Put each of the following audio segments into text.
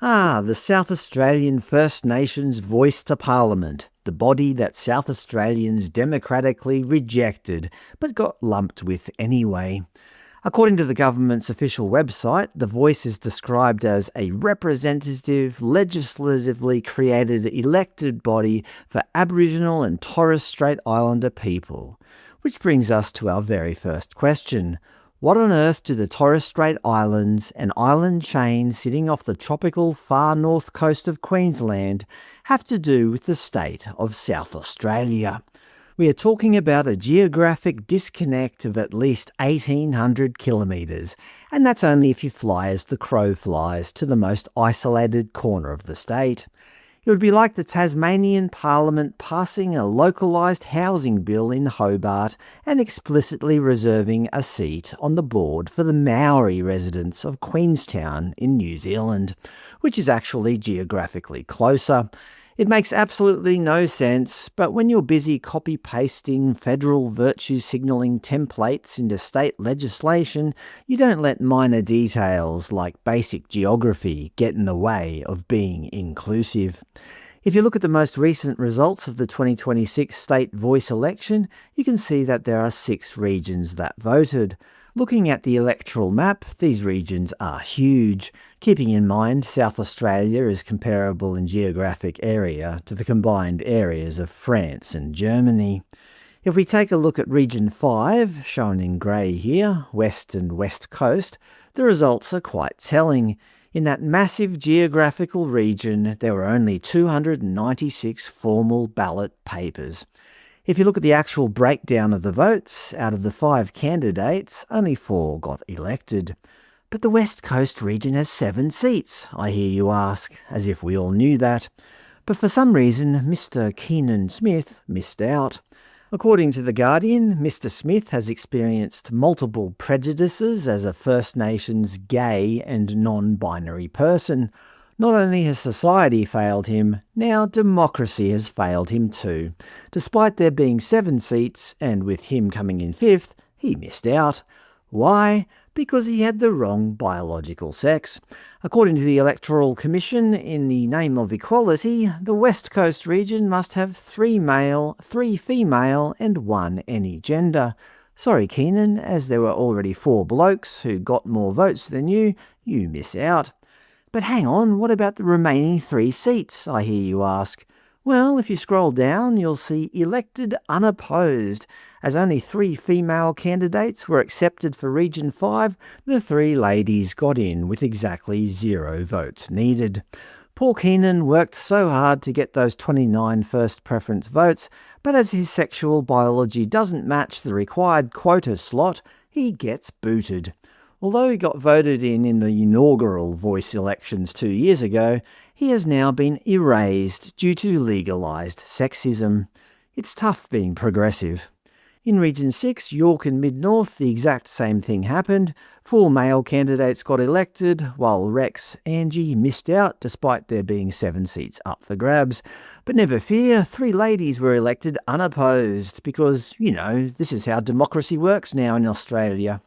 The South Australian First Nations Voice to Parliament, the body that South Australians democratically rejected, but got lumped with anyway. According to the government's official website, the Voice is described as a representative, legislatively created elected body for Aboriginal and Torres Strait Islander people. Which brings us to our very first question. What on earth do the Torres Strait Islands, an island chain sitting off the tropical far north coast of Queensland, have to do with the state of South Australia? We are talking about a geographic disconnect of at least 1,800 kilometres, and that's only if you fly as the crow flies to the most isolated corner of the state. It would be like the Tasmanian Parliament passing a localised housing bill in Hobart and explicitly reserving a seat on the board for the Maori residents of Queenstown in New Zealand, which is actually geographically closer. It makes absolutely no sense, but when you're busy copy-pasting federal virtue signalling templates into state legislation, you don't let minor details like basic geography get in the way of being inclusive. If you look at the most recent results of the 2026 state voice election, you can see that there are 6 regions that voted. Looking at the electoral map, these regions are huge, keeping in mind South Australia is comparable in geographic area to the combined areas of France and Germany. If we take a look at Region 5, shown in grey here, West and West Coast, the results are quite telling. In that massive geographical region, there were only 296 formal ballot papers. If you look at the actual breakdown of the votes, out of the 5 candidates, only 4 got elected. But the West Coast region has 7 seats, I hear you ask, as if we all knew that. But for some reason, Mr. Keenan Smith missed out. According to The Guardian, Mr. Smith has experienced multiple prejudices as a First Nations gay and non-binary person. Not only has society failed him, now democracy has failed him too. Despite there being 7 seats, and with him coming in 5th, he missed out. Why? Because he had the wrong biological sex. According to the Electoral Commission, in the name of equality, the West Coast region must have 3 male, 3 female, and 1 any gender. Sorry, Keenan, as there were already 4 blokes who got more votes than you miss out. But hang on, what about the remaining 3 seats, I hear you ask? Well, if you scroll down, you'll see elected unopposed. As only 3 female candidates were accepted for Region 5, the 3 ladies got in with exactly 0 votes needed. Poor Keenan worked so hard to get those 29 first preference votes, but as his sexual biology doesn't match the required quota slot, he gets booted. Although he got voted in the inaugural voice elections 2 years ago, he has now been erased due to legalised sexism. It's tough being progressive. In Region 6, York and Mid-North, the exact same thing happened. 4 male candidates got elected, while Rex Angie missed out despite there being 7 seats up for grabs. But never fear, 3 ladies were elected unopposed because, this is how democracy works now in Australia.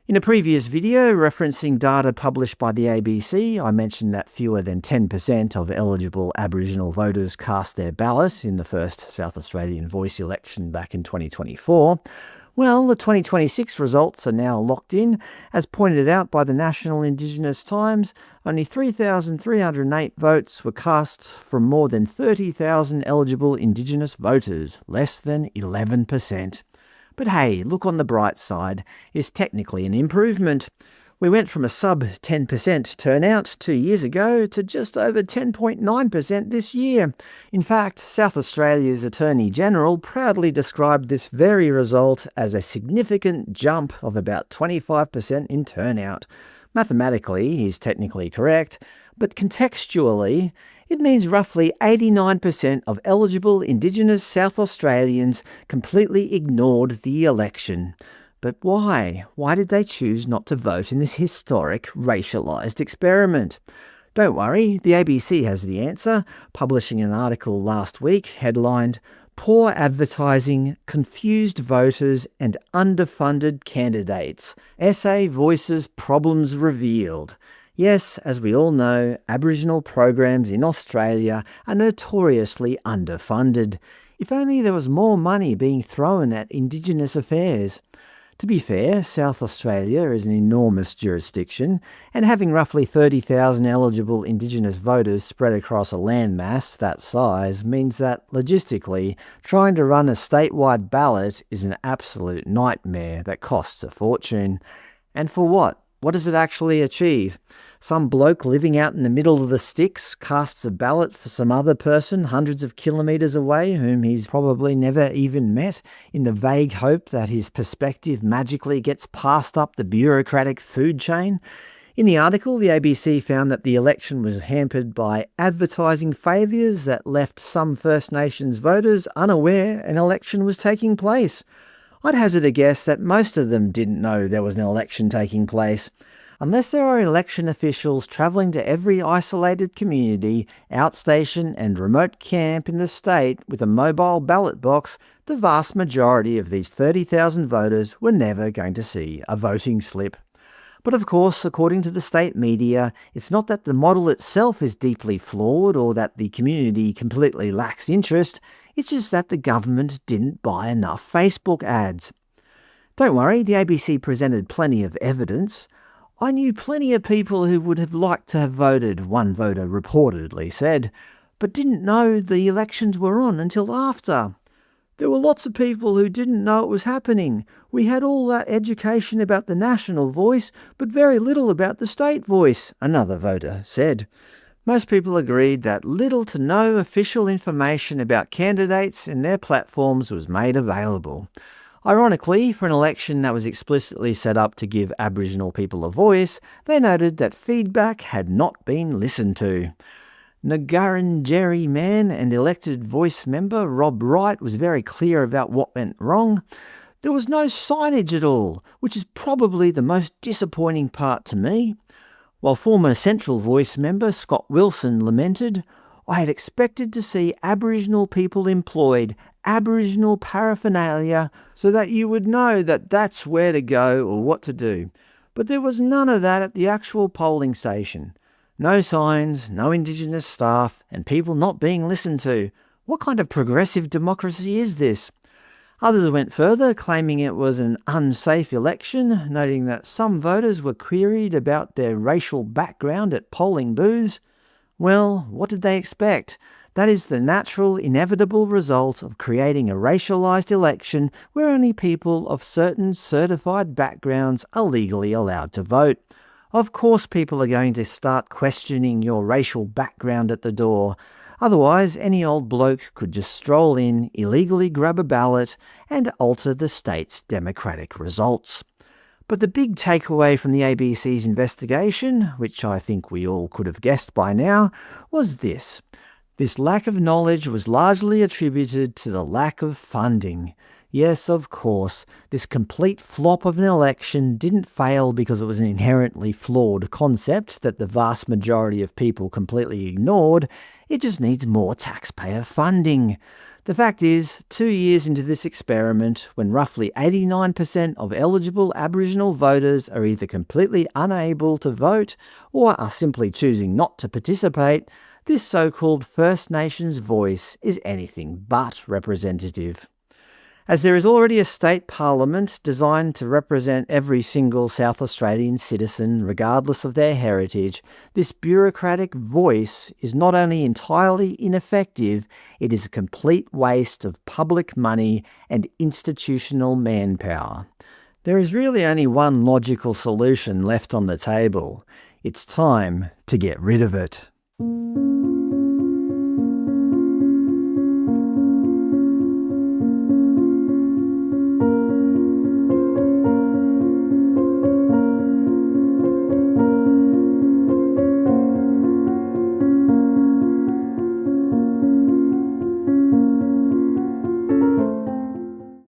In a previous video referencing data published by the ABC, I mentioned that fewer than 10% of eligible Aboriginal voters cast their ballot in the first South Australian voice election back in 2024. Well, the 2026 results are now locked in. As pointed out by the National Indigenous Times, only 3,308 votes were cast from more than 30,000 eligible Indigenous voters, less than 11%. But hey, look on the bright side, it's technically an improvement. We went from a sub-10% turnout 2 years ago to just over 10.9% this year. In fact, South Australia's Attorney-General proudly described this very result as a significant jump of about 25% in turnout. Mathematically, he's technically correct, but contextually, it means roughly 89% of eligible Indigenous South Australians completely ignored the election. But why? Why did they choose not to vote in this historic racialised experiment? Don't worry, the ABC has the answer, publishing an article last week headlined, "Poor Advertising, Confused Voters and Underfunded Candidates. SA Voices Problems Revealed." Yes, as we all know, Aboriginal programs in Australia are notoriously underfunded. If only there was more money being thrown at Indigenous affairs. To be fair, South Australia is an enormous jurisdiction, and having roughly 30,000 eligible Indigenous voters spread across a landmass that size means that, logistically, trying to run a statewide ballot is an absolute nightmare that costs a fortune. And for what? What does it actually achieve? Some bloke living out in the middle of the sticks casts a ballot for some other person hundreds of kilometres away whom he's probably never even met, in the vague hope that his perspective magically gets passed up the bureaucratic food chain. In the article, the ABC found that the election was hampered by advertising failures that left some First Nations voters unaware an election was taking place. I'd hazard a guess that most of them didn't know there was an election taking place. Unless there are election officials travelling to every isolated community, outstation and remote camp in the state with a mobile ballot box, the vast majority of these 30,000 voters were never going to see a voting slip. But of course, according to the state media, it's not that the model itself is deeply flawed or that the community completely lacks interest, it's just that the government didn't buy enough Facebook ads. Don't worry, the ABC presented plenty of evidence. I knew plenty of people who would have liked to have voted, one voter reportedly said, but didn't know the elections were on until after. There were lots of people who didn't know it was happening. We had all that education about the national voice, but very little about the state voice, another voter said. Most people agreed that little to no official information about candidates and their platforms was made available. Ironically, for an election that was explicitly set up to give Aboriginal people a voice, they noted that feedback had not been listened to. Ngarrindjeri man and elected Voice member Rob Wright was very clear about what went wrong. There was no signage at all, which is probably the most disappointing part to me. While former Central Voice member Scott Wilson lamented, I had expected to see Aboriginal people employed, Aboriginal paraphernalia, so that you would know that that's where to go or what to do. But there was none of that at the actual polling station. No signs, no Indigenous staff, and people not being listened to. What kind of progressive democracy is this? Others went further, claiming it was an unsafe election, noting that some voters were queried about their racial background at polling booths. Well, what did they expect? That is the natural, inevitable result of creating a racialised election where only people of certain certified backgrounds are legally allowed to vote. Of course people are going to start questioning your racial background at the door. Otherwise, any old bloke could just stroll in, illegally grab a ballot, and alter the state's democratic results. But the big takeaway from the ABC's investigation, which I think we all could have guessed by now, was this. This lack of knowledge was largely attributed to the lack of funding. Yes, of course, this complete flop of an election didn't fail because it was an inherently flawed concept that the vast majority of people completely ignored. It just needs more taxpayer funding. The fact is, 2 years into this experiment, when roughly 89% of eligible Aboriginal voters are either completely unable to vote or are simply choosing not to participate, this so-called First Nations voice is anything but representative. As there is already a state parliament designed to represent every single South Australian citizen regardless of their heritage, this bureaucratic voice is not only entirely ineffective, it is a complete waste of public money and institutional manpower. There is really only one logical solution left on the table. It's time to get rid of it.